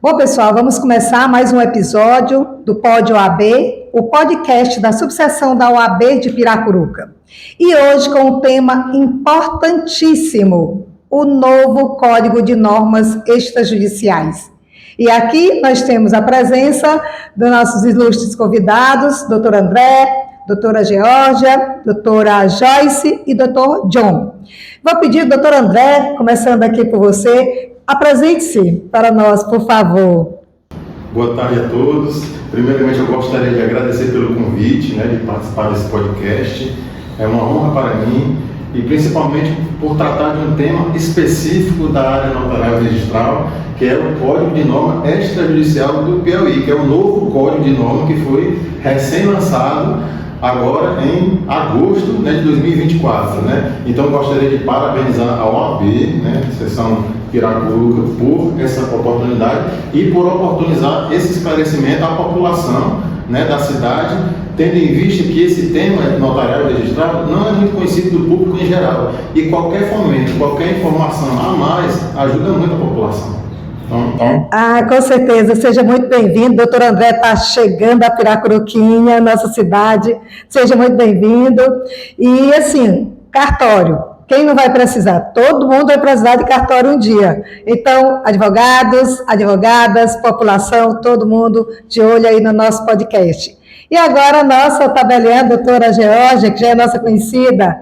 Bom, pessoal, vamos começar mais um episódio do Pod OAB, o podcast da subseção da OAB de Piracuruca. E hoje com um tema importantíssimo, o novo Código de Normas Extrajudiciais. E aqui nós temos a presença dos nossos ilustres convidados, doutor André, doutora Geórgia, doutora Joyce e doutor John. Vou pedir, doutor André, começando aqui por você, apresente-se para nós, por favor. Boa tarde a todos. Primeiramente, eu gostaria de agradecer pelo convite, de participar desse podcast. É uma honra para mim e principalmente por tratar de um tema específico da área notarial registral, que é o Código de Norma Extrajudicial do Piauí, que é o novo Código de Norma que foi recém-lançado agora em agosto de 2024. Então, eu gostaria de parabenizar a OAB, Seção Piracuruca, por essa oportunidade e por oportunizar esse esclarecimento à população da cidade, tendo em vista que esse tema notarial registrado não é muito conhecido do público em geral. E qualquer fomento, qualquer informação a mais ajuda muito a população. Com certeza, seja muito bem-vindo. Doutor André está chegando a Piracuruquinha, nossa cidade. Seja muito bem-vindo. E assim, cartório. Quem não vai precisar? Todo mundo vai precisar de cartório um dia. Então, advogados, advogadas, população, todo mundo de olho aí no nosso podcast. E agora a nossa tabeliã, a doutora Geórgia, que já é nossa conhecida.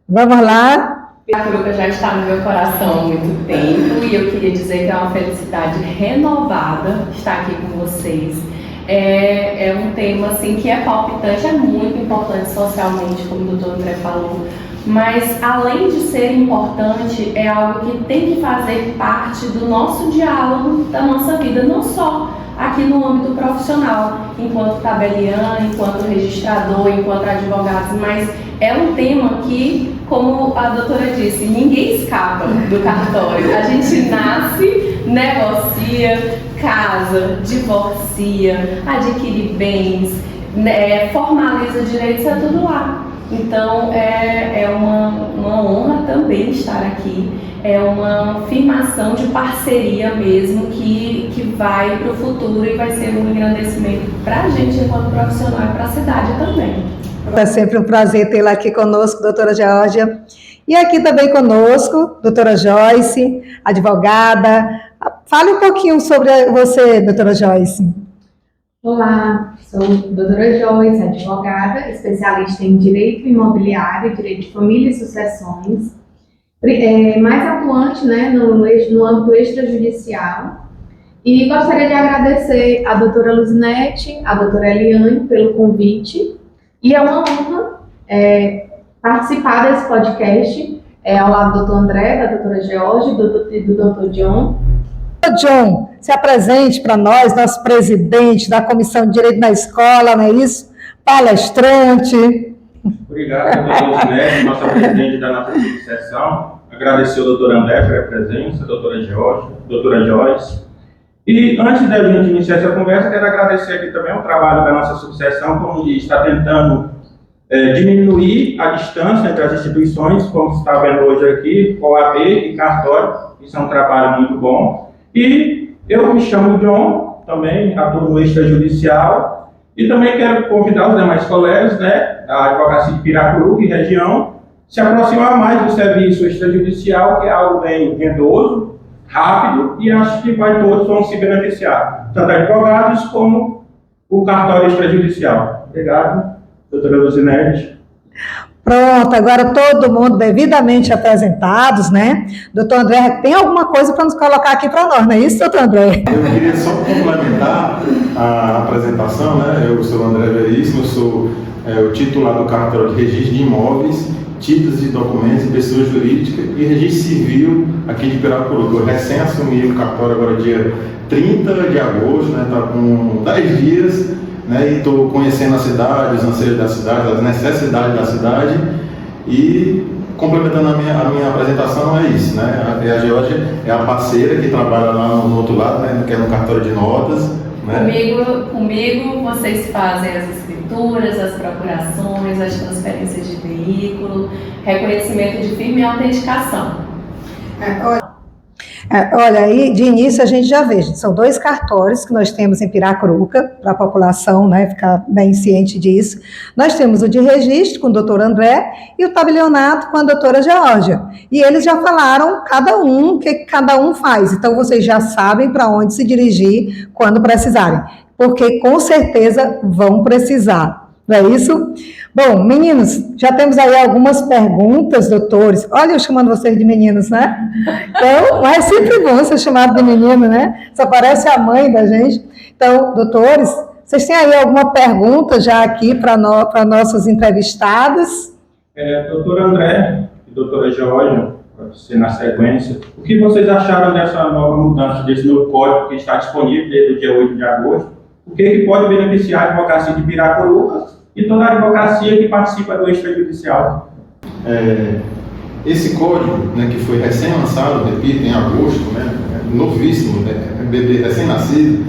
Vamos lá. Piracuruca já está no meu coração há muito tempo e eu queria dizer que é uma felicidade renovada estar aqui com vocês. É um tema assim, que é palpitante, é muito importante socialmente, como o doutor André falou, mas além de ser importante, é algo que tem que fazer parte do nosso diálogo, da nossa vida, não só aqui no âmbito profissional, enquanto tabeliã, enquanto registrador, enquanto advogado, mas é um tema que, como a doutora disse, ninguém escapa do cartório. A gente nasce, negocia, casa, divorcia, adquire bens, formaliza direitos, é tudo lá. Então, é uma honra também estar aqui. É uma afirmação de parceria mesmo que vai para o futuro e vai ser um engrandecimento para a gente enquanto profissional e para a cidade também. É sempre um prazer tê-la aqui conosco, doutora Geórgia. E aqui também conosco, doutora Joyce, advogada. Fale um pouquinho sobre você, doutora Joyce. Olá, sou doutora Joyce, advogada, especialista em direito imobiliário, direito de família e sucessões, mais atuante no âmbito extrajudicial. E gostaria de agradecer a doutora Luzinete, a doutora Eliane pelo convite. E é uma honra participar desse podcast ao lado do doutor André, da doutora Geórgia e do doutor John. John, se apresente para nós, nosso presidente da Comissão de Direito na Escola, não é isso? Palestrante. Obrigado, doutora Luzinete, nossa presidente da nossa subseção. Agradecer ao doutor André pela presença, a doutora Geórgia, a doutora Joyce. E antes da gente iniciar essa conversa, quero agradecer aqui também o trabalho da nossa subseção, como está tentando diminuir a distância entre as instituições, como você está vendo hoje aqui, OAB e cartório. Isso é um trabalho muito bom. E eu me chamo John, também atuo no extrajudicial, e também quero convidar os demais colegas, da Advocacia de Piracuruca e região, se aproximar mais do serviço extrajudicial, que é algo bem rendoso, rápido, e acho que todos vão se beneficiar, tanto advogados como o cartório extrajudicial. Obrigado, doutora Luzinete. Pronto, agora todo mundo devidamente apresentados, Doutor André, tem alguma coisa para nos colocar aqui para nós, não é isso, doutor André? Eu queria só complementar a apresentação, Eu sou o André Veríssimo, eu sou o titular do cartório de registro de imóveis, títulos de documentos, pessoa jurídica e registro civil aqui de Piracuruca. Eu recém assumi o cartório agora dia 30 de agosto, está com 10 dias, e estou conhecendo a cidade, os anseios da cidade, as necessidades da cidade. E complementando a minha apresentação, é isso, A Geórgia é a parceira que trabalha lá no outro lado, que é no cartório de notas. Comigo vocês fazem as escrituras, as procurações, as transferências de veículo, reconhecimento de firma e autenticação. Olha, aí de início a gente já vê, gente, são 2 cartórios que nós temos em Piracuruca, para a população, né, ficar bem ciente disso. Nós temos o de registro com o doutor André e o tabelionato com a doutora Geórgia. E eles já falaram cada um o que cada um faz. Então vocês já sabem para onde se dirigir quando precisarem, porque com certeza vão precisar. Não é isso? Bom, meninos, já temos aí algumas perguntas, doutores. Olha, eu chamando vocês de meninos, né? Então, é sempre bom ser chamado de menino, né? Só parece a mãe da gente. Então, doutores, vocês têm aí alguma pergunta já aqui para nossos entrevistados? Doutor André e doutora Geórgia, para você na sequência, o que vocês acharam dessa nova mudança, desse novo código que está disponível desde o dia 8 de agosto? O que pode beneficiar a advocacia de Piracuruca e toda a advocacia que participa do extrajudicial? Esse código, né, que foi recém-lançado, repito, em agosto, né, novíssimo, bebê recém-nascido,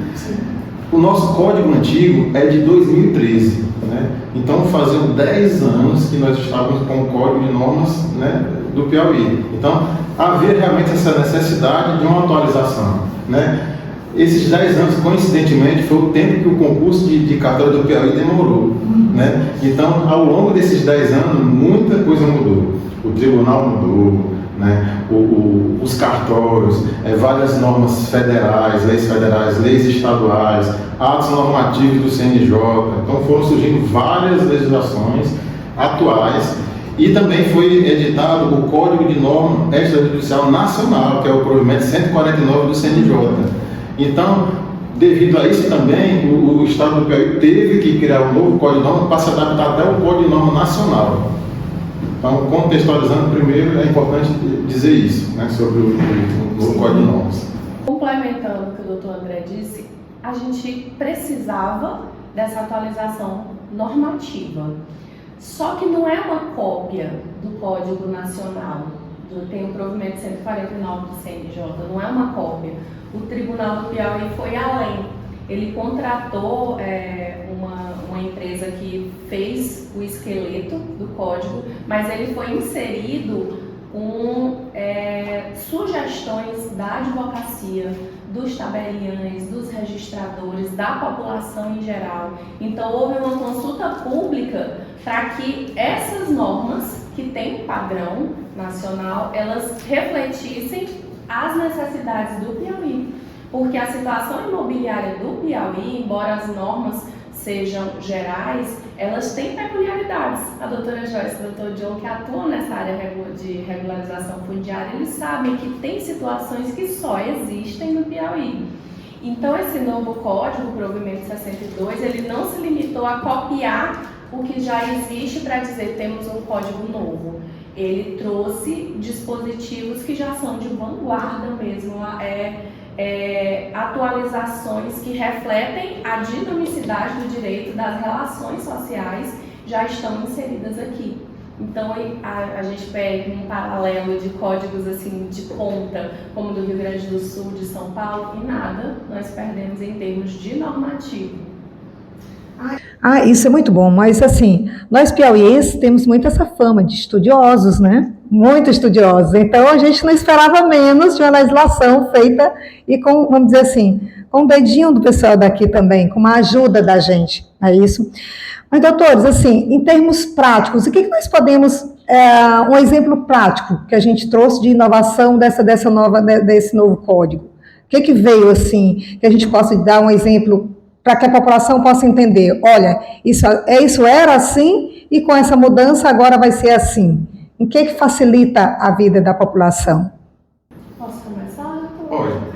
o nosso código antigo é de 2013. Né? Então, faziam 10 anos que nós estávamos com o código de normas, né, do Piauí. Então, havia realmente essa necessidade de uma atualização. Né? Esses 10 anos, coincidentemente, foi o tempo que o concurso de cartório do Piauí demorou. Né? Então, ao longo desses 10 anos, muita coisa mudou. O tribunal mudou, né? Os cartórios, várias normas federais, leis estaduais, atos normativos do CNJ. Então, foram surgindo várias legislações atuais. E também foi editado o Código de Norma Extrajudicial Nacional, que é o provimento 149 do CNJ. Então, devido a isso também, o Estado do Piauí teve que criar um novo Código de Norma para se adaptar até o Código de Norma Nacional. Então, contextualizando primeiro, é importante dizer isso, né, sobre o novo Código de Normas. Complementando o que o doutor André disse, a gente precisava dessa atualização normativa. Só que não é uma cópia do Código Nacional, tem o provimento 149 do CNJ, não é uma cópia. O Tribunal do Piauí foi além. Ele contratou uma empresa que fez o esqueleto do código, mas ele foi inserido com sugestões da advocacia, dos tabeliães, dos registradores, da população em geral. Então houve uma consulta pública para que essas normas, que têm padrão nacional, elas refletissem as necessidades do Piauí. Porque a situação imobiliária do Piauí, embora as normas sejam gerais, elas têm peculiaridades. A doutora Joyce e o doutor John, que atuam nessa área de regularização fundiária, eles sabem que tem situações que só existem no Piauí. Então, esse novo código, o provimento 62, ele não se limitou a copiar o que já existe para dizer temos um código novo. Ele trouxe dispositivos que já são de vanguarda mesmo, atualizações que refletem a dinamicidade do direito, das relações sociais, já estão inseridas aqui. Então a gente pega um paralelo de códigos assim de ponta, como do Rio Grande do Sul, de São Paulo, e nada nós perdemos em termos de normativo. Isso é muito bom, mas assim, nós piauienses temos muito essa fama de estudiosos, né? Muito estudiosos. Então a gente não esperava menos de uma legislação feita e com, vamos dizer assim, com o dedinho do pessoal daqui também, com a ajuda da gente, é isso? Mas, doutores, assim, em termos práticos, o que nós podemos, um exemplo prático que a gente trouxe de inovação desse novo código? O que veio, assim, que a gente possa dar um exemplo para que a população possa entender, olha, isso era assim e com essa mudança agora vai ser assim. Em que facilita a vida da população? Posso começar? Pode.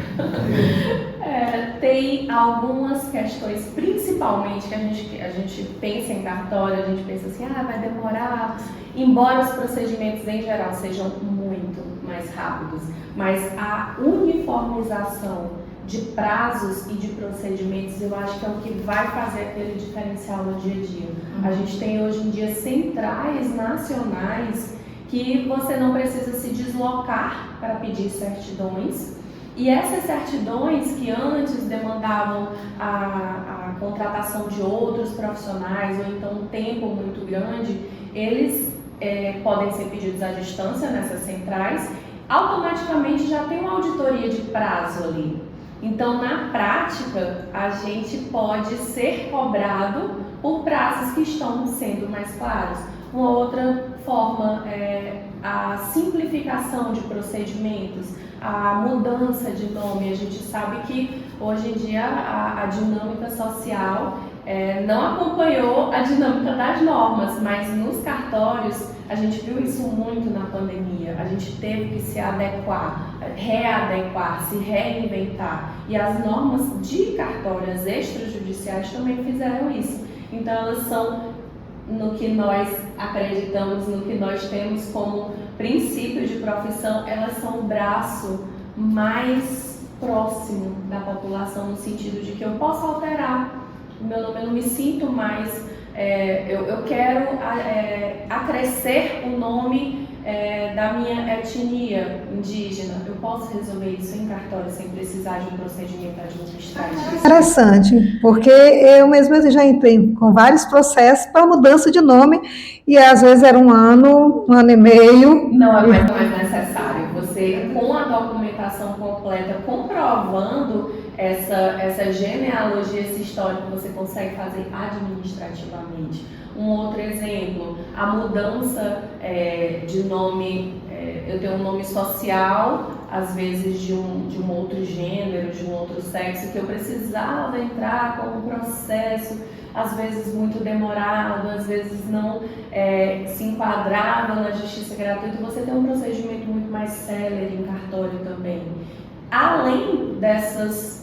Tem algumas questões, principalmente, que a gente pensa em cartório, a gente pensa assim, vai demorar, embora os procedimentos em geral sejam muito mais rápidos, mas a uniformização de prazos e de procedimentos, eu acho que é o que vai fazer aquele diferencial no dia a dia. A gente tem hoje em dia centrais nacionais que você não precisa se deslocar para pedir certidões, e essas certidões que antes demandavam a contratação de outros profissionais ou então um tempo muito grande, eles podem ser pedidos à distância nessas centrais, automaticamente já tem uma auditoria de prazo ali. Então, na prática, a gente pode ser cobrado por prazos que estão sendo mais claros. Uma outra forma é a simplificação de procedimentos, a mudança de nome. A gente sabe que hoje em dia a dinâmica social não acompanhou a dinâmica das normas, mas nos cartórios a gente viu isso muito na pandemia. A gente teve que se adequar, readequar, se reinventar. E as normas de cartórios extrajudiciais também fizeram isso. Então elas são no que nós acreditamos, no que nós temos como princípio de profissão, elas são o braço mais próximo da população, no sentido de que eu posso alterar o meu nome, eu não me sinto mais, eu quero acrescer o nome da minha etnia indígena. Eu posso resolver isso em cartório sem precisar de um procedimento administrativo. Interessante, porque eu mesma já entrei com vários processos para mudança de nome e às vezes era um ano e meio. Não é mais necessário. Você, com a documentação completa, comprovando essa genealogia, esse histórico, você consegue fazer administrativamente. Um outro exemplo, a mudança de nome, eu tenho um nome social, às vezes de um outro gênero, de um outro sexo, que eu precisava entrar com um processo, às vezes muito demorado, às vezes não se enquadrava na justiça gratuita. Você tem um procedimento muito mais célere em cartório também. Além dessas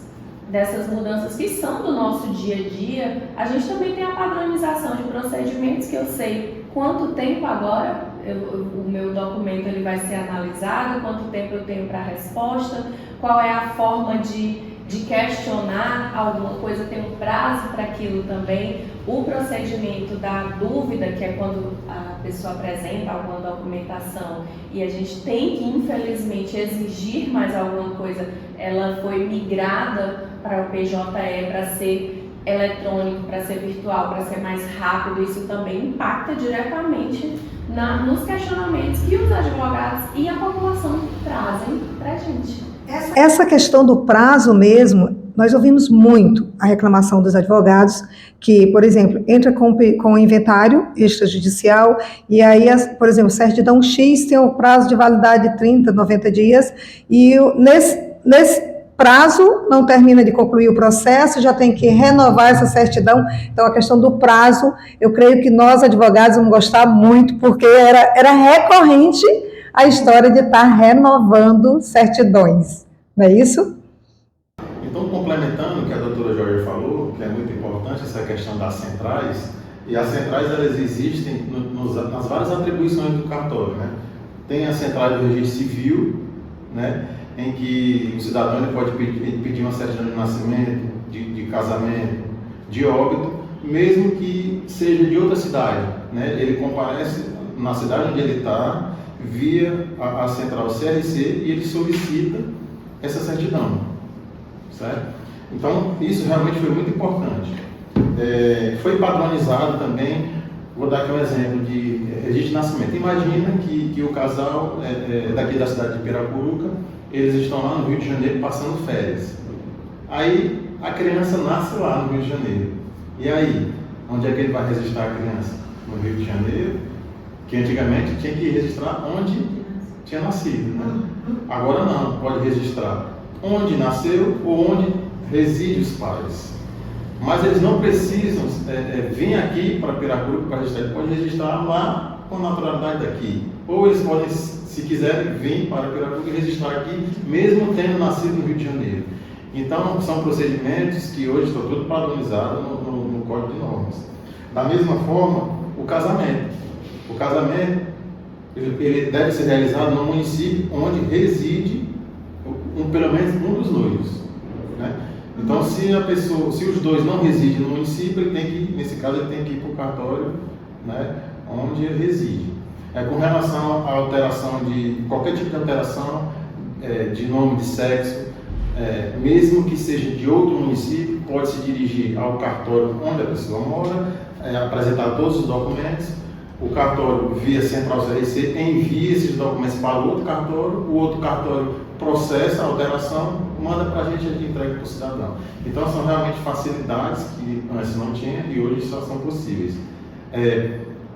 mudanças que são do nosso dia a dia, a gente também tem a padronização de procedimentos, que eu sei quanto tempo agora o meu documento ele vai ser analisado, quanto tempo eu tenho para a resposta, qual é a forma de questionar alguma coisa, tem um prazo para aquilo também. O procedimento da dúvida, que é quando a pessoa apresenta alguma documentação e a gente tem que, infelizmente, exigir mais alguma coisa, ela foi migrada para o PJE para ser eletrônico, para ser virtual, para ser mais rápido. Isso também impacta diretamente nos questionamentos que os advogados e a população trazem para a gente. Essa questão do prazo mesmo, nós ouvimos muito a reclamação dos advogados que, por exemplo, entra com o inventário extrajudicial e aí, por exemplo, certidão X tem o prazo de validade de 30, 90 dias e nesse prazo não termina de concluir o processo, já tem que renovar essa certidão. Então, a questão do prazo, eu creio que nós, advogados, vamos gostar muito, porque era recorrente a história de estar renovando certidões, não é isso? Então, complementando o que a doutora Jorge falou, que é muito importante essa questão das centrais, e as centrais elas existem nas várias atribuições do cartório, né? Tem a central do registro civil, né? Em que o cidadão ele pode pedir uma certidão de nascimento, de casamento, de óbito, mesmo que seja de outra cidade, né? Ele comparece na cidade onde ele está, via a central CRC, e ele solicita essa certidão, certo? Então, isso realmente foi muito importante. Foi padronizado também, vou dar aqui um exemplo de registro de nascimento. Imagina que o casal daqui da cidade de Piracuruca, eles estão lá no Rio de Janeiro passando férias. Aí a criança nasce lá no Rio de Janeiro. E aí, onde é que ele vai registrar a criança? No Rio de Janeiro, que antigamente tinha que registrar onde tinha nascido, né? Agora não, pode registrar onde nasceu ou onde residem os pais. Mas eles não precisam vir aqui para Piracuruca para registrar, eles podem registrar lá com naturalidade daqui. Ou eles podem, se quiserem, vir para Piracuruca e registrar aqui, mesmo tendo nascido no Rio de Janeiro. Então, são procedimentos que hoje estão tudo padronizados no Código de Normas. Da mesma forma, o casamento. O casamento ele deve ser realizado no município onde reside pelo menos um dos noivos, né? Então, se os dois não residem no município, ele tem que, nesse caso, ele tem que ir para o cartório, né, onde ele reside. Com relação à alteração qualquer tipo de alteração de nome, de sexo, mesmo que seja de outro município, pode se dirigir ao cartório onde a pessoa mora, apresentar todos os documentos. o cartório, via Central CRC, envia esses documentos para o outro cartório processa a alteração, manda para a gente entrega para o cidadão. Então são realmente facilidades que antes não tinha e hoje só são possíveis.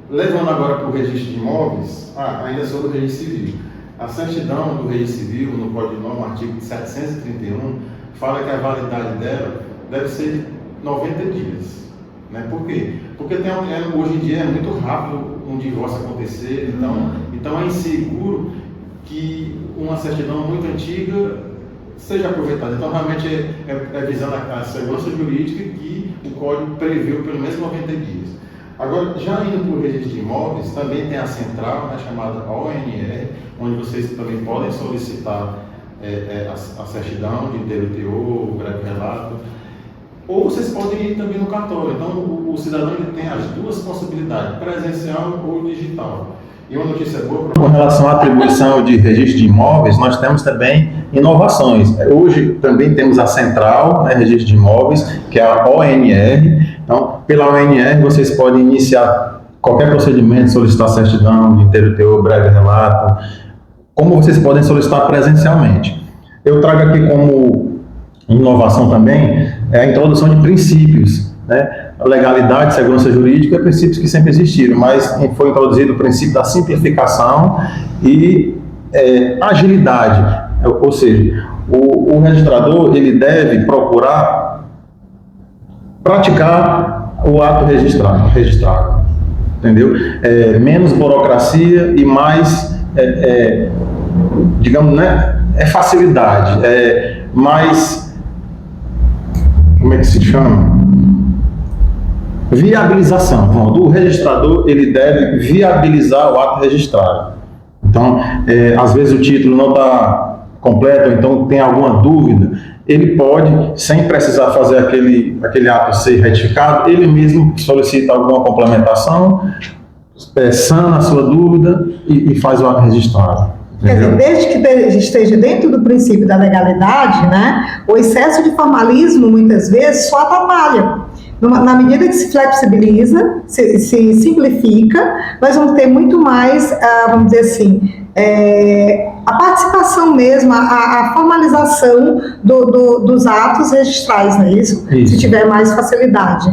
Levando agora para o registro de imóveis, ainda sobre o registro civil. A certidão do registro civil, no Código de Norma, artigo 731, fala que a validade dela deve ser de 90 dias. Né? Por quê? Porque hoje em dia é muito rápido um divórcio acontecer, então é inseguro que uma certidão muito antiga seja aproveitada. Então realmente é visando a segurança jurídica que o Código previu pelo menos 90 dias. Agora, já indo para o registro de imóveis, também tem a central, né, chamada ONR, onde vocês também podem solicitar a certidão de inteiro teor, o breve relato, ou vocês podem ir também no cartório. Então, o cidadão ele tem as duas possibilidades, presencial ou digital. E uma notícia boa... Com relação à atribuição de registro de imóveis, nós temos também inovações. Hoje também temos a central, né, registro de imóveis, que é a ONR. Então, pela ONR, vocês podem iniciar qualquer procedimento, solicitar certidão de inteiro teor, breve relato, como vocês podem solicitar presencialmente. Eu trago aqui como inovação também a introdução de princípios, né? Legalidade, segurança jurídica, princípios que sempre existiram, mas foi introduzido o princípio da simplificação e agilidade, ou seja, o registrador ele deve procurar praticar o ato registrado, entendeu? Menos burocracia e mais, digamos, né, facilidade, mais, como é que se chama? Viabilização. O registrador ele deve viabilizar o ato registrado. Então, às vezes o título não está completo, então tem alguma dúvida, ele pode, sem precisar fazer aquele ato ser retificado, ele mesmo solicita alguma complementação, sana a sua dúvida e faz o ato registrado. Quer dizer, desde que esteja dentro do princípio da legalidade, né, o excesso de formalismo, muitas vezes, só atrapalha. Na medida que se flexibiliza, se simplifica, nós vamos ter muito mais, vamos dizer assim, a participação mesmo, a formalização dos atos registrais, não é isso? Se tiver mais facilidade.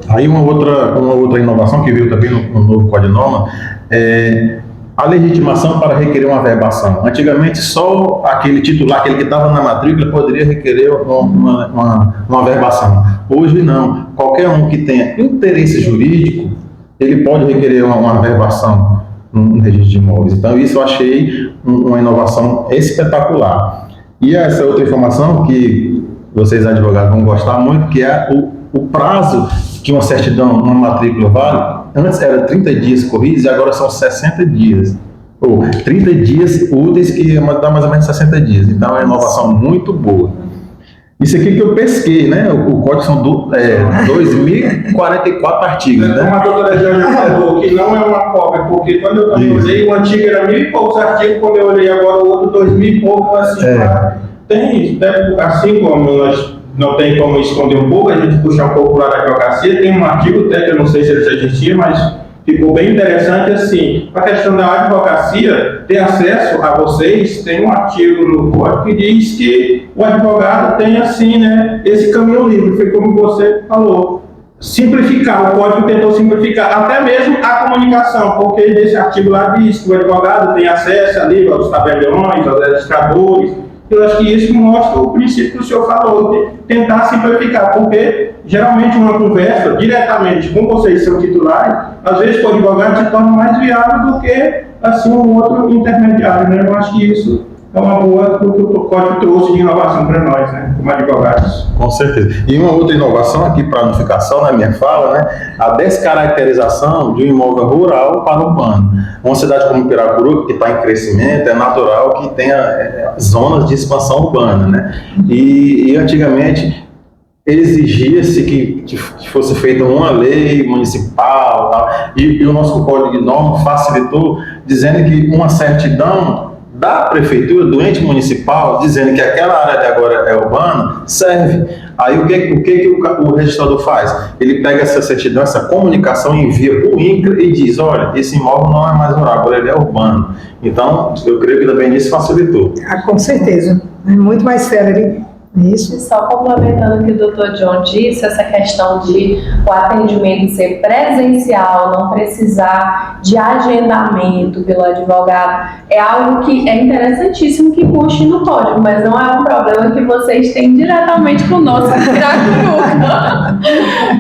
Aí uma outra inovação que veio também no novo Código de Norma é a legitimação para requerer uma averbação. Antigamente, só aquele titular, aquele que estava na matrícula, poderia requerer uma averbação. Hoje não. Qualquer um que tenha interesse jurídico, ele pode requerer uma averbação no registro de imóveis. Então, isso eu achei uma inovação espetacular. E essa outra informação que vocês advogados vão gostar muito, que é o prazo que uma certidão, uma matrícula vale. Antes era 30 dias corridos e agora são 60 dias. Ou 30 dias úteis que dá mais ou menos 60 dias. Então é uma inovação muito boa. Isso aqui que eu pesquei, né? O código são 2.044 artigos, né? Como a doutora Jânia falou, que não é uma cópia, porque quando eu também olhei, o antigo era 1.000 e poucos artigos, quando eu olhei agora o outro 2.000 e poucos, assim, tem, assim como nós não tem como esconder um pouco, a gente puxar um pouco lá da advocacia, tem um artigo até que eu não sei se ele já existia, mas ficou bem interessante assim, a questão da advocacia ter acesso a vocês, tem um artigo no código que diz que o advogado tem assim, né, esse caminho livre, foi como você falou, simplificar, o código tentou simplificar até mesmo a comunicação, porque nesse artigo lá diz que o advogado tem acesso ali aos tabeliões, aos registradores. Eu acho que isso mostra o princípio que o senhor falou, de tentar simplificar, porque geralmente uma conversa diretamente com vocês que são titulares, às vezes o advogado se torna mais viável do que assim um outro intermediário, né? Eu acho que isso é uma boa que o código trouxe de inovação para nós, né, como advogados. Com certeza. E uma outra inovação aqui, para não ficar só na minha fala, né, a descaracterização de um imóvel rural para urbano. Uma cidade como Piracuru, que está em crescimento, é natural que tenha zonas de expansão urbana, né? E antigamente exigia-se que fosse feita uma lei municipal, tal, e o nosso Código de Norma facilitou, dizendo que uma certidão da prefeitura, do ente municipal, dizendo que aquela área de agora é urbana, serve. Aí o que o registrador faz? Ele pega essa certidão, essa comunicação, envia para o INCRA e diz, olha, esse imóvel não é mais rural, agora ele é urbano. Então, eu creio que também isso facilitou. Com certeza, é muito mais célere. Isso. Só complementando o que o Dr. John disse, essa questão de o atendimento ser presencial, não precisar de agendamento pelo advogado, é algo que é interessantíssimo que conste no código, mas não é um problema que vocês têm diretamente conosco em Piracuruca.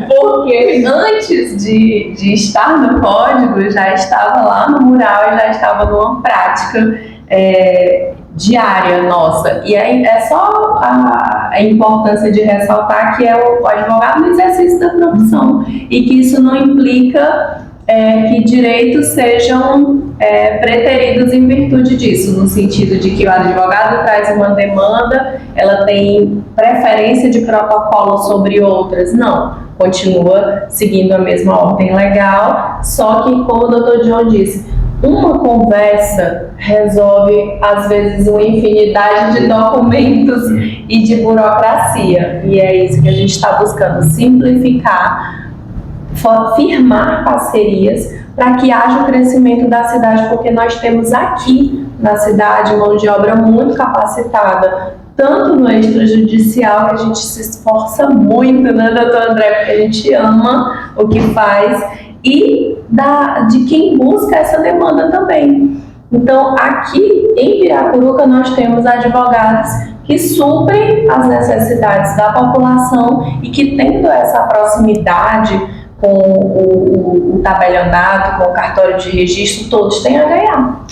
Porque antes de estar no código, eu já estava lá no mural e já estava numa prática diária nossa, e é só a importância de ressaltar que é o advogado no exercício da profissão e que isso não implica que direitos sejam preteridos em virtude disso, no sentido de que o advogado traz uma demanda, ela tem preferência de protocolo sobre outras, não, continua seguindo a mesma ordem legal, só que, como o Dr. John disse, uma conversa resolve, às vezes, uma infinidade de documentos e de burocracia. E é isso que a gente está buscando, simplificar, firmar parcerias para que haja o crescimento da cidade, porque nós temos aqui na cidade mão de obra muito capacitada, tanto no extrajudicial, que a gente se esforça muito, né, doutor André, porque a gente ama o que faz, e de quem busca essa demanda também. Então, aqui em Piracuruca, nós temos advogados que suprem as necessidades da população e que, tendo essa proximidade com o tabelionato, com o cartório de registro, todos têm a ganhar.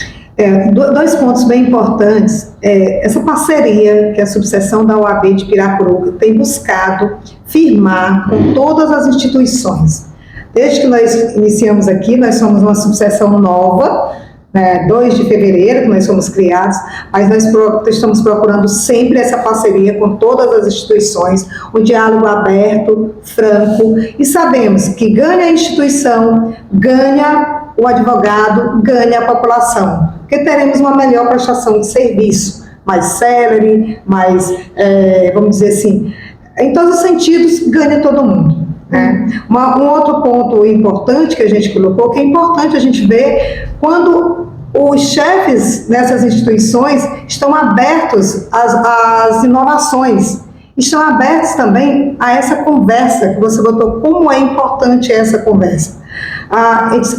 Dois pontos bem importantes. Essa parceria que a subseção da OAB de Piracuruca tem buscado firmar com todas as instituições. Desde que nós iniciamos aqui, nós somos uma subseção nova, 2 de fevereiro, que nós somos criados, mas nós estamos procurando sempre essa parceria com todas as instituições, um diálogo aberto, franco, e sabemos que ganha a instituição, ganha o advogado, ganha a população, porque teremos uma melhor prestação de serviço, mais célere, mais, vamos dizer assim, em todos os sentidos, ganha todo mundo. Um outro ponto importante que a gente colocou, que é importante a gente ver quando os chefes nessas instituições estão abertos às inovações, estão abertos também a essa conversa que você botou, como é importante essa conversa.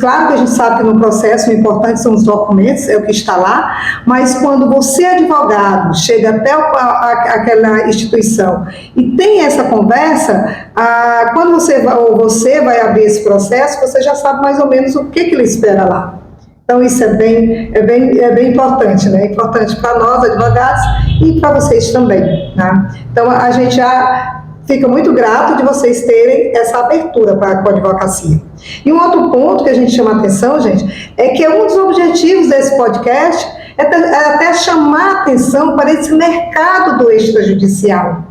Claro que a gente sabe que no processo o importante são os documentos, é o que está lá, mas quando você, advogado, chega até aquela instituição e tem essa conversa, quando você vai abrir esse processo, você já sabe mais ou menos o que ele espera lá. Então isso é bem importante, né? É importante para nós, advogados, e para vocês também, né? Então a gente já fica muito grato de vocês terem essa abertura para a advocacia. E um outro ponto que a gente chama a atenção, gente, é que um dos objetivos desse podcast é até chamar a atenção para esse mercado do extrajudicial.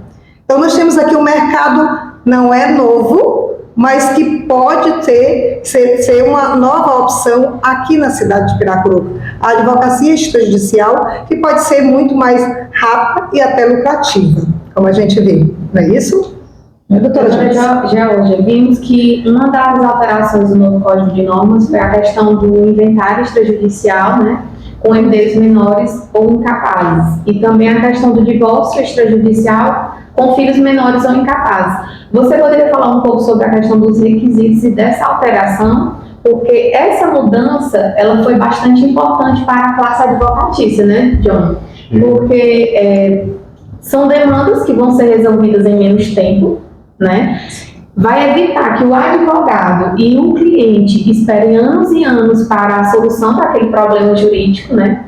Então nós temos aqui um mercado, não é novo, mas que pode ser uma nova opção aqui na cidade de Piracuruca. A advocacia extrajudicial, que pode ser muito mais rápida e até lucrativa, como a gente vê, não é isso? Doutora, já hoje vimos que uma das alterações do novo Código de Normas foi a questão do inventário extrajudicial, né, com herdeiros menores ou incapazes, e também a questão do divórcio extrajudicial com filhos menores ou incapazes. Você poderia falar um pouco sobre a questão dos requisitos e dessa alteração? Porque essa mudança, ela foi bastante importante para a classe advocatícia, né, John? Porque são demandas que vão ser resolvidas em menos tempo, né? Vai evitar que o advogado e o cliente esperem anos e anos para a solução daquele problema jurídico, né?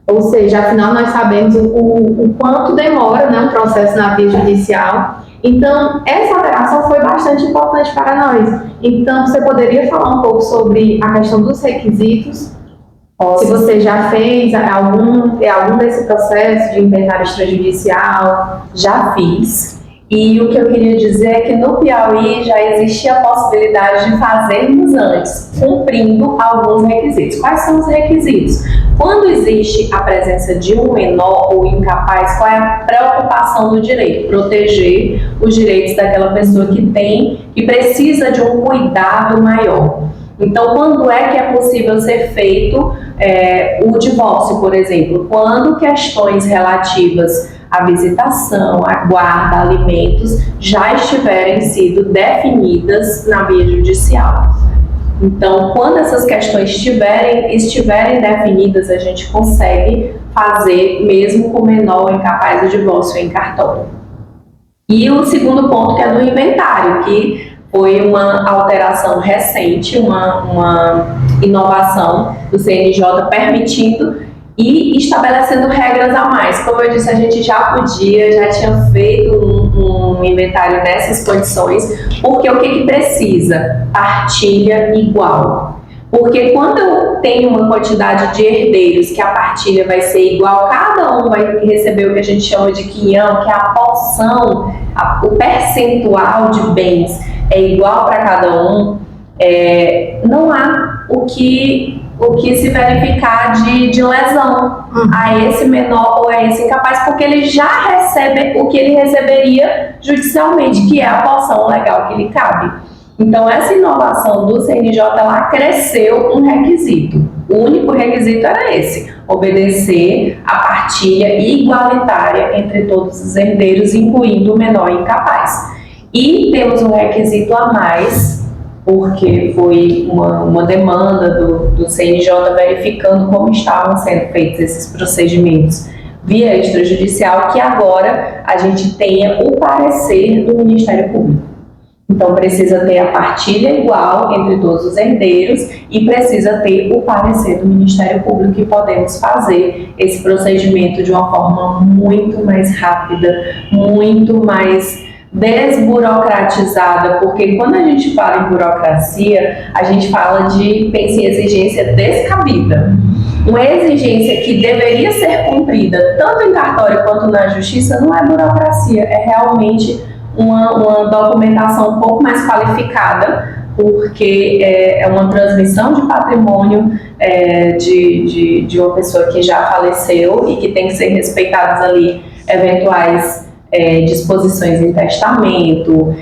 Ou seja, afinal nós sabemos o quanto demora, né, um processo na via judicial. Então, essa alteração foi bastante importante para nós. Então, você poderia falar um pouco sobre a questão dos requisitos? Se você já fez algum desse processo de inventário extrajudicial? Já fiz. E o que eu queria dizer é que no Piauí já existia a possibilidade de fazermos antes, cumprindo alguns requisitos. Quais são os requisitos? Quando existe a presença de um menor ou incapaz, qual é a preocupação do direito? Proteger os direitos daquela pessoa que precisa de um cuidado maior. Então, quando é que é possível ser feito o divórcio, por exemplo? Quando questões relativas à visitação, à guarda, alimentos, já estiverem sido definidas na via judicial. Então, quando essas questões estiverem definidas, a gente consegue fazer, mesmo com menor ou incapaz, o divórcio em cartório. E o segundo ponto, que é do inventário, que foi uma alteração recente, uma inovação do CNJ permitindo e estabelecendo regras a mais. Como eu disse, a gente já tinha feito um inventário nessas condições, porque o que precisa? Partilha igual. Porque quando eu tenho uma quantidade de herdeiros que a partilha vai ser igual, cada um vai receber o que a gente chama de quinhão, que é a porção, o percentual de bens é igual para cada um, não há o que se verificar de lesão a esse menor ou a esse incapaz, porque ele já recebe o que ele receberia judicialmente, que é a porção legal que lhe cabe. Então, essa inovação do CNJ, ela acresceu um requisito. O único requisito era esse: obedecer a partilha igualitária entre todos os herdeiros, incluindo o menor incapaz. E temos um requisito a mais, porque foi uma demanda do CNJ verificando como estavam sendo feitos esses procedimentos via extrajudicial, que agora a gente tenha o parecer do Ministério Público. Então, precisa ter a partilha igual entre todos os herdeiros e precisa ter o parecer do Ministério Público, que podemos fazer esse procedimento de uma forma muito mais rápida, muito mais desburocratizada, porque quando a gente fala em burocracia, a gente fala de, pensa em exigência descabida. Uma exigência que deveria ser cumprida tanto em cartório quanto na justiça não é burocracia, é realmente uma documentação um pouco mais qualificada, porque é uma transmissão de patrimônio de uma pessoa que já faleceu e que tem que ser respeitadas ali eventuais disposições em testamento,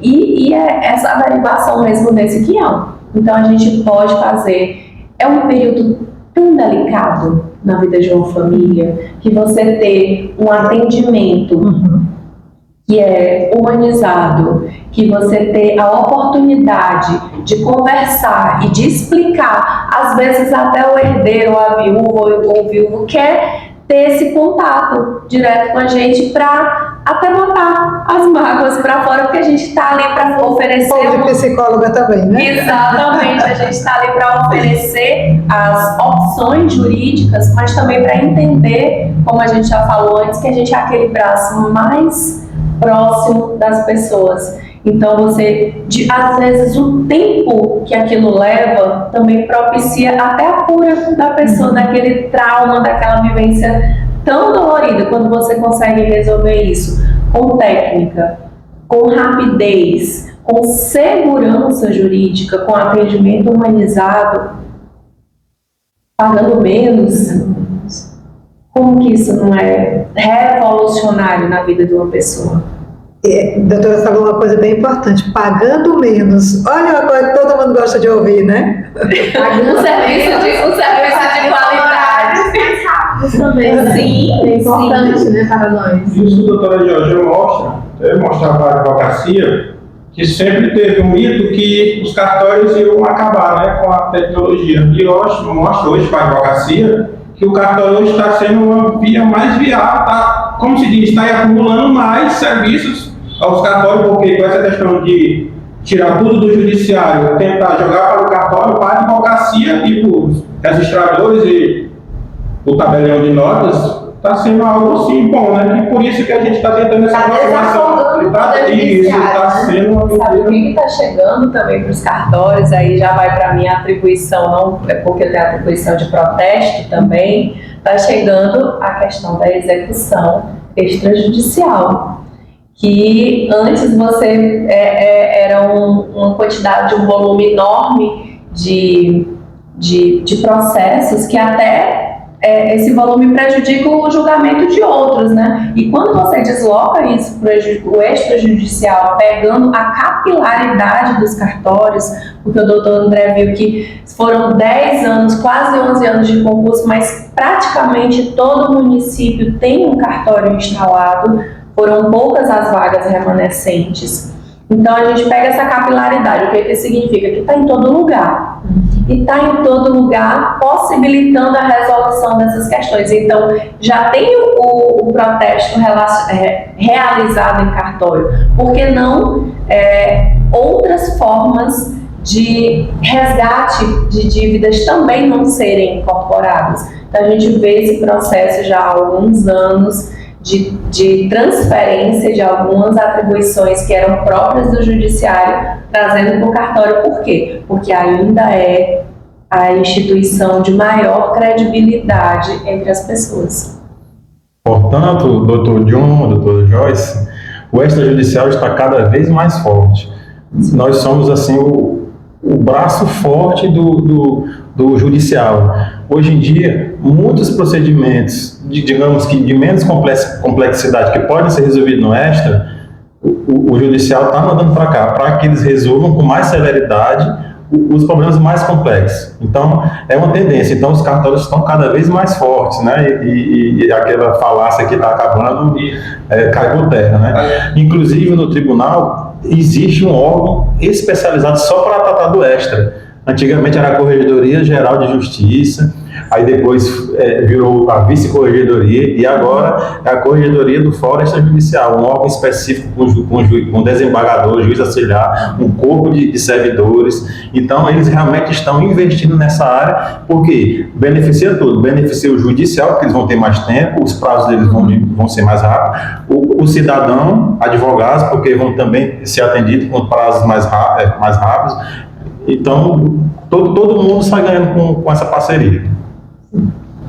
e essa averiguação mesmo desse quinhão. Então a gente pode fazer, é um período tão delicado na vida de uma família, que você ter um atendimento que é humanizado, que você ter a oportunidade de conversar e de explicar, às vezes até o herdeiro, a viúva ou o viúvo quer ter esse contato direto com a gente para até botar as mágoas para fora, porque a gente está ali para oferecer... Ou de psicóloga também, né? Exatamente, a gente está ali para oferecer as opções jurídicas, mas também para entender, como a gente já falou antes, que a gente é aquele braço mais próximo das pessoas. Então às vezes o tempo que aquilo leva também propicia até a cura da pessoa, daquele trauma, daquela vivência tão dolorida. Quando você consegue resolver isso com técnica, com rapidez, com segurança jurídica, com atendimento humanizado, pagando menos, como que isso não é revolucionário na vida de uma pessoa? Doutora falou uma coisa bem importante: pagando menos. Olha uma coisa que todo mundo gosta de ouvir, né? Um serviço de qualidade. Mais rápido também. Sim, é importante, né, para nós. Isso, doutora Jorge, mostra para a advocacia que sempre teve um mito que os cartórios iam acabar, né, com a tecnologia. E mostra hoje para a advocacia que o cartório hoje está sendo uma via mais viável, como se diz, está acumulando mais serviços aos cartórios, porque com essa questão de tirar tudo do judiciário, tentar jogar para o cartório, para a advocacia e para os registradores e o tabelião de notas, está sendo algo assim bom, né? E por isso que a gente está tentando essa aproximação. Isso está sendo uma... Sabe o que está chegando também para os cartórios? Aí já vai para a minha atribuição, não é porque eu tenho atribuição de protesto também, está chegando a questão da execução extrajudicial. que antes você era uma quantidade, um volume enorme de processos que até esse volume prejudica o julgamento de outros, né? E quando você desloca isso para o extrajudicial, pegando a capilaridade dos cartórios, porque o doutor André viu que foram 10 anos, quase 11 anos de concurso, mas praticamente todo município tem um cartório instalado, foram poucas as vagas remanescentes. Então a gente pega essa capilaridade, o que significa? Que está em todo lugar. E está em todo lugar possibilitando a resolução dessas questões. Então, já tem o protesto realizado em cartório. Por que não outras formas de resgate de dívidas também não serem incorporadas? Então, a gente vê esse processo já há alguns anos de transferência de algumas atribuições que eram próprias do judiciário, trazendo para o cartório. Por quê? Porque ainda é a instituição de maior credibilidade entre as pessoas. Portanto, doutor John, doutora Joyce, o extrajudicial está cada vez mais forte. Nós somos, assim, o braço forte do judicial. Hoje em dia, muitos procedimentos, digamos que de menos complexidade, que podem ser resolvidos no extra, o judicial está mandando para cá, para que eles resolvam com mais celeridade os problemas mais complexos. Então, é uma tendência. Então, os cartórios estão cada vez mais fortes, né? E aquela falácia que está acabando cai por terra, né? Inclusive, no tribunal, existe um órgão especializado só para tratar do extra. Antigamente era a Corregedoria Geral de Justiça, aí depois virou a Vice-Corregedoria e agora é a Corregedoria do Fórum Extrajudicial, um órgão específico com desembargador, juiz auxiliar, um corpo de servidores. Então eles realmente estão investindo nessa área, porque beneficia tudo, beneficia o judicial, porque eles vão ter mais tempo, os prazos deles vão ser mais rápidos, o cidadão, advogados, porque vão também ser atendidos com prazos mais rápidos. Então, todo mundo sai ganhando com essa parceria.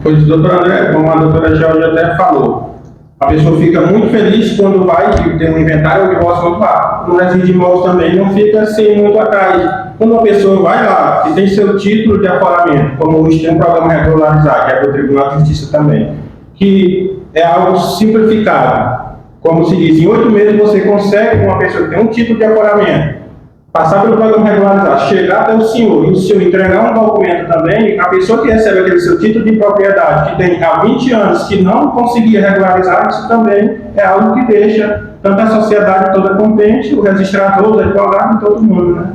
Pois, doutor André, como a doutora Georgia até falou, a pessoa fica muito feliz quando vai ter um inventário ou divórcio muito rápido. No registro de imóveis também não fica assim muito atrás. Quando uma pessoa vai lá e tem seu título de aforamento, como hoje tem um programa regularizado, que é do Tribunal de Justiça também, que é algo simplificado. Como se diz, em 8 meses você consegue, com uma pessoa que tem um título de aforamento, passar pelo programa regularizado, chegar até o senhor e o senhor entregar um documento também, a pessoa que recebe aquele seu título de propriedade, que tem há 20 anos, que não conseguia regularizar, isso também é algo que deixa tanto a sociedade toda contente, o registrador, o advogado e todo mundo, né?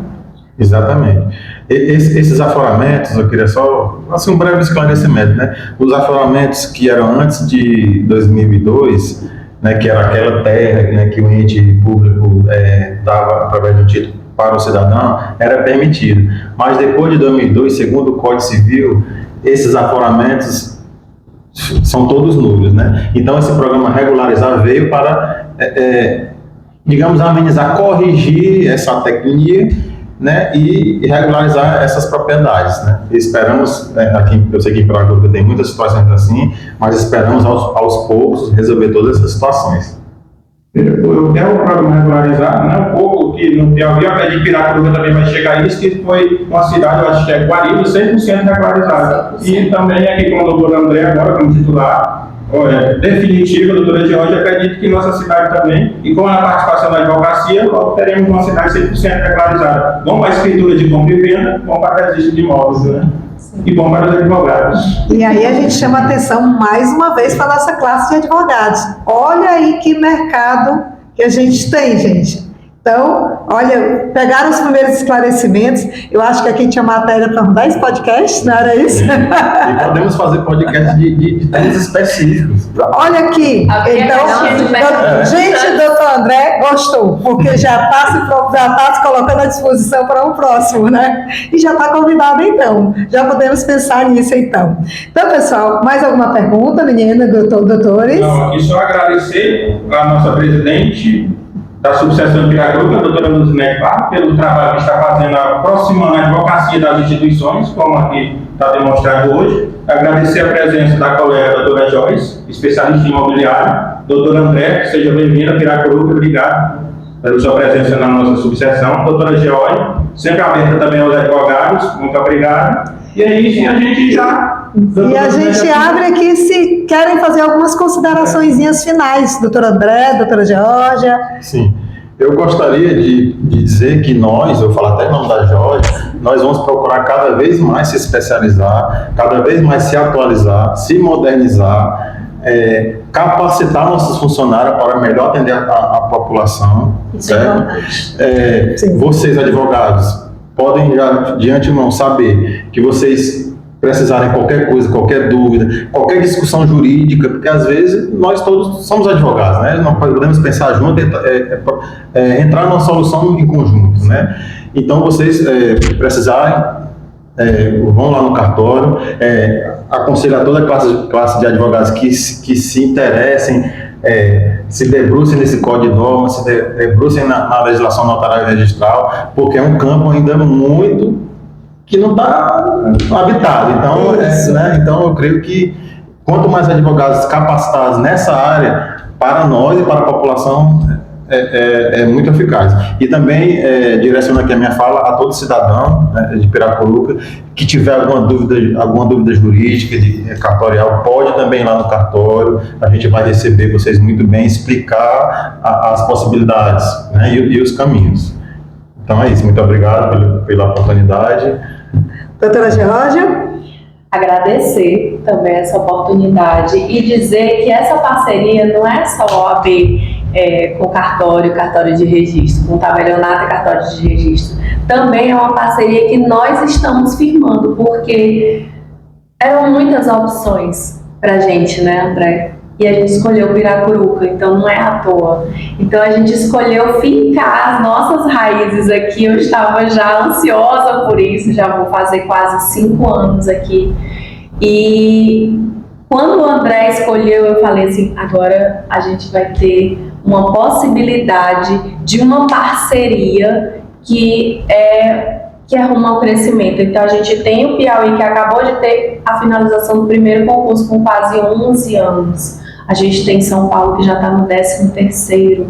Exatamente. Esses aforamentos, eu queria só, assim, um breve esclarecimento, né? Os aforamentos que eram antes de 2002, né, que era aquela terra, né, que o ente público dava através de um título para o cidadão, era permitido. Mas depois de 2002, segundo o Código Civil, esses aforamentos são todos nulos, né? Então esse programa regularizar veio para, digamos, amenizar, corrigir essa tecnia, né, e regularizar essas propriedades, né? E esperamos, aqui, eu sei que em Piracuruca tem muitas situações assim, mas esperamos aos poucos resolver todas essas situações. Eu quero o programa regularizado, né? Um pouco que no Piauí, eu acredito que Piracuruca também vai chegar a isso, que foi uma cidade, eu acho que é Guariba, 100% regularizada. E também aqui com o doutor André, agora como titular definitivo, a doutora Georgia, acredito que nossa cidade também, e com a participação da advocacia, logo teremos uma cidade 100% regularizada. Bom para a escritura de compra e venda, bom para o registro de imóveis, né? E bom para os advogados. E aí a gente chama a atenção mais uma vez para a nossa classe de advogados. Olha aí que mercado que a gente tem, gente. Então, olha, pegaram os primeiros esclarecimentos. Eu acho que aqui tinha matéria para 10 podcasts, não era isso? E podemos fazer podcasts de temas específicos. Olha aqui. Então, gente, doutor André gostou, porque já está se colocando à disposição para um próximo, né? E já está convidado, então. Já podemos pensar nisso, então. Então, pessoal, mais alguma pergunta, menina, doutores? Não, aqui só agradecer a nossa presidente da subseção de Piracuruca, a doutora Luzinete Barro, pelo trabalho que está fazendo, aproximando a advocacia das instituições, como aqui está demonstrando hoje. Agradecer a presença da colega doutora Joyce, especialista em imobiliário, doutor André, seja bem-vinda, Piracuruca, obrigado pela sua presença na nossa subseção. Doutora Georgia, sempre aberta também aos advogados, muito obrigado. E é isso, a gente já... E a gente abre aqui se querem fazer algumas consideraçõezinhas finais, doutor André, doutora Georgia. Sim, eu gostaria de dizer que nós, eu falo até em nome da Georgia, nós vamos procurar cada vez mais se especializar, cada vez mais se atualizar, se modernizar, capacitar nossos funcionários para melhor atender a população. Isso é importante. Vocês, advogados, podem já de antemão saber que vocês precisarem qualquer coisa, qualquer dúvida, qualquer discussão jurídica, porque às vezes nós todos somos advogados, né? Nós podemos pensar junto, entrar numa solução em conjunto, né? Então, vocês precisarem, vão lá no cartório, aconselho a toda a classe de advogados que se interessem, se debrucem nesse código de normas, se debrucem na legislação notarial e registral, porque é um campo ainda muito que não está habitado. Então, então, eu creio que quanto mais advogados capacitados nessa área, para nós e para a população, é muito eficaz. E também direciono aqui a minha fala a todo cidadão, né, de Piracuruca que tiver alguma dúvida jurídica, cartorial, pode também ir lá no cartório, a gente vai receber vocês muito bem, explicar as possibilidades, né, e os caminhos. Então é isso, muito obrigado pela oportunidade. Doutora Georgia? Agradecer também essa oportunidade e dizer que essa parceria não é só OAB com cartório de registro, com tabelionato e cartório de registro. Também é uma parceria que nós estamos firmando, porque eram muitas opções para a gente, né, André? E a gente escolheu Piracuruca, então não é à toa. Então a gente escolheu fincar as nossas raízes aqui. Eu estava já ansiosa por isso, já vou fazer quase 5 anos aqui. E quando o André escolheu, eu falei assim, agora a gente vai ter uma possibilidade de uma parceria que arruma o crescimento. Então a gente tem o Piauí, que acabou de ter a finalização do primeiro concurso com quase 11 anos. A gente tem São Paulo, que já está no 13º.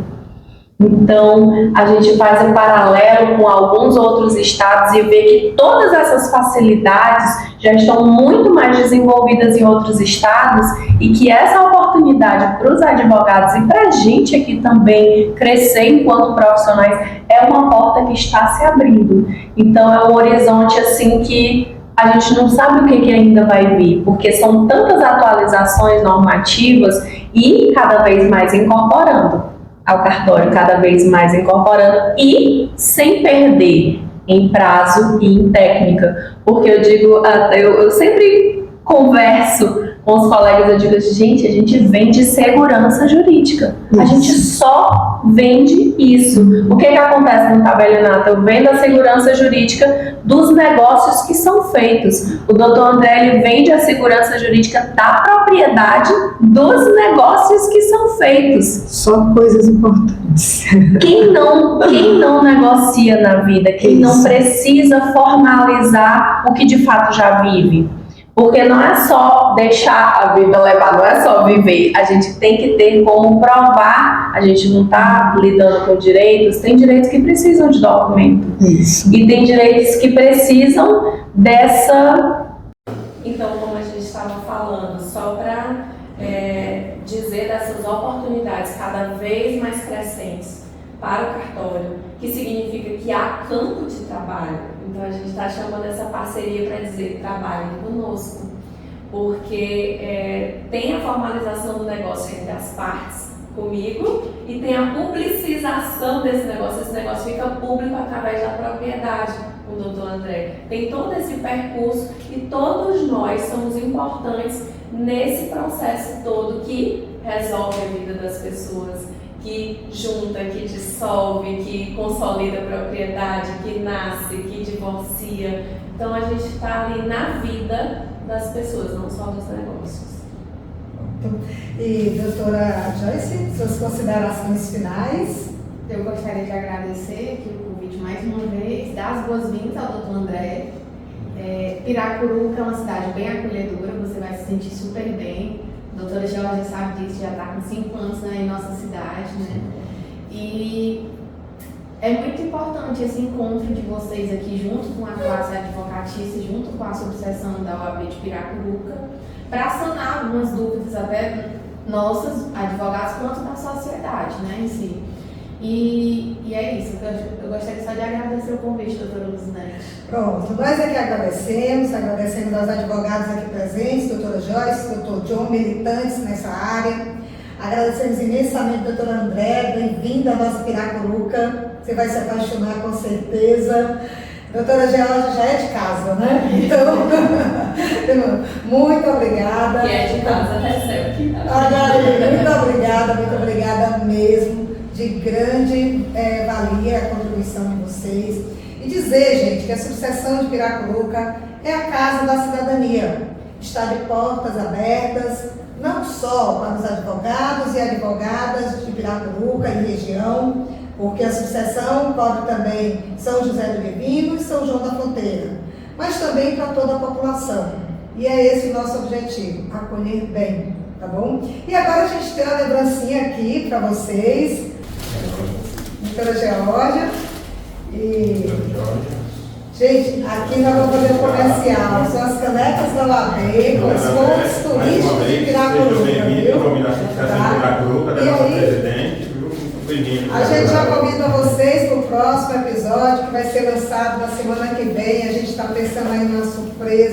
Então, a gente faz um paralelo com alguns outros estados e vê que todas essas facilidades já estão muito mais desenvolvidas em outros estados e que essa oportunidade para os advogados e para a gente aqui também crescer enquanto profissionais é uma porta que está se abrindo. Então, é um horizonte assim que a gente não sabe o que ainda vai vir, porque são tantas atualizações normativas e cada vez mais incorporando ao cartório, cada vez mais incorporando e sem perder em prazo e em técnica. Porque eu digo, eu sempre converso com os colegas, eu digo, gente, a gente vende segurança jurídica. A gente só vende isso. O que acontece no tabelionato? Eu vendo a segurança jurídica dos negócios que são feitos. O doutor André, ele vende a segurança jurídica da propriedade dos negócios que são feitos. Só coisas importantes. Quem não negocia na vida, quem não precisa formalizar o que de fato já vive. Porque não é só deixar a vida levar, não é só viver. A gente tem que ter como provar. A gente não está lidando com direitos. Tem direitos que precisam de documento. Isso. E tem direitos que precisam dessa... Então, como a gente estava falando, só para dizer dessas oportunidades cada vez mais crescentes para o cartório, que significa que há campo de trabalho. Então a gente está chamando essa parceria para dizer, trabalhem conosco, porque tem a formalização do negócio entre as partes comigo e tem a publicização desse negócio. Esse negócio fica público através da propriedade, com o doutor André. Tem todo esse percurso e todos nós somos importantes nesse processo todo que resolve a vida das pessoas, que junta, que dissolve, que consolida a propriedade, que nasce, que divorcia. Então a gente está ali na vida das pessoas, não só dos negócios. E doutora Joyce, suas considerações finais? Eu gostaria de agradecer aqui o convite mais uma vez, dar as boas-vindas ao doutor André Piracuruca é uma cidade bem acolhedora, você vai se sentir super bem. A doutora Georgia sabe disso, já está com 5 anos, né, em nossa cidade, né? E é muito importante esse encontro de vocês aqui, junto com a classe advocatícia, junto com a subseção da OAB de Piracuruca, para sanar algumas dúvidas até nossas, advogados, quanto da sociedade, né, em si. E é isso, eu gostaria só de agradecer o convite, doutora Luzinete. Pronto, nós aqui agradecemos aos advogados aqui presentes, doutora Joyce, doutor John, militantes nessa área. Agradecemos imensamente a doutora André, bem-vinda à nossa Piracuruca, você vai se apaixonar com certeza. Doutora Georgia já é de casa, né? Então, muito obrigada. E é de casa, recebe. Muito obrigada mesmo. De grande valia a contribuição de vocês. E dizer, gente, que a subseção de Piracuruca é a casa da cidadania. Está de portas abertas, não só para os advogados e advogadas de Piracuruca e região, porque a subseção cobre também São José do Divino e São João da Fronteira, mas também para toda a população. E é esse o nosso objetivo, acolher bem, tá bom? E agora a gente tem uma lembrancinha aqui para vocês. Doutora Georgia. E, gente, aqui nós vamos fazer um comercial. São as canecas da OAB, com os pontos turísticos de Piracuruca, viu? A gente já convida vocês para o próximo episódio, que vai ser lançado na semana que vem. A gente está pensando aí numa surpresa.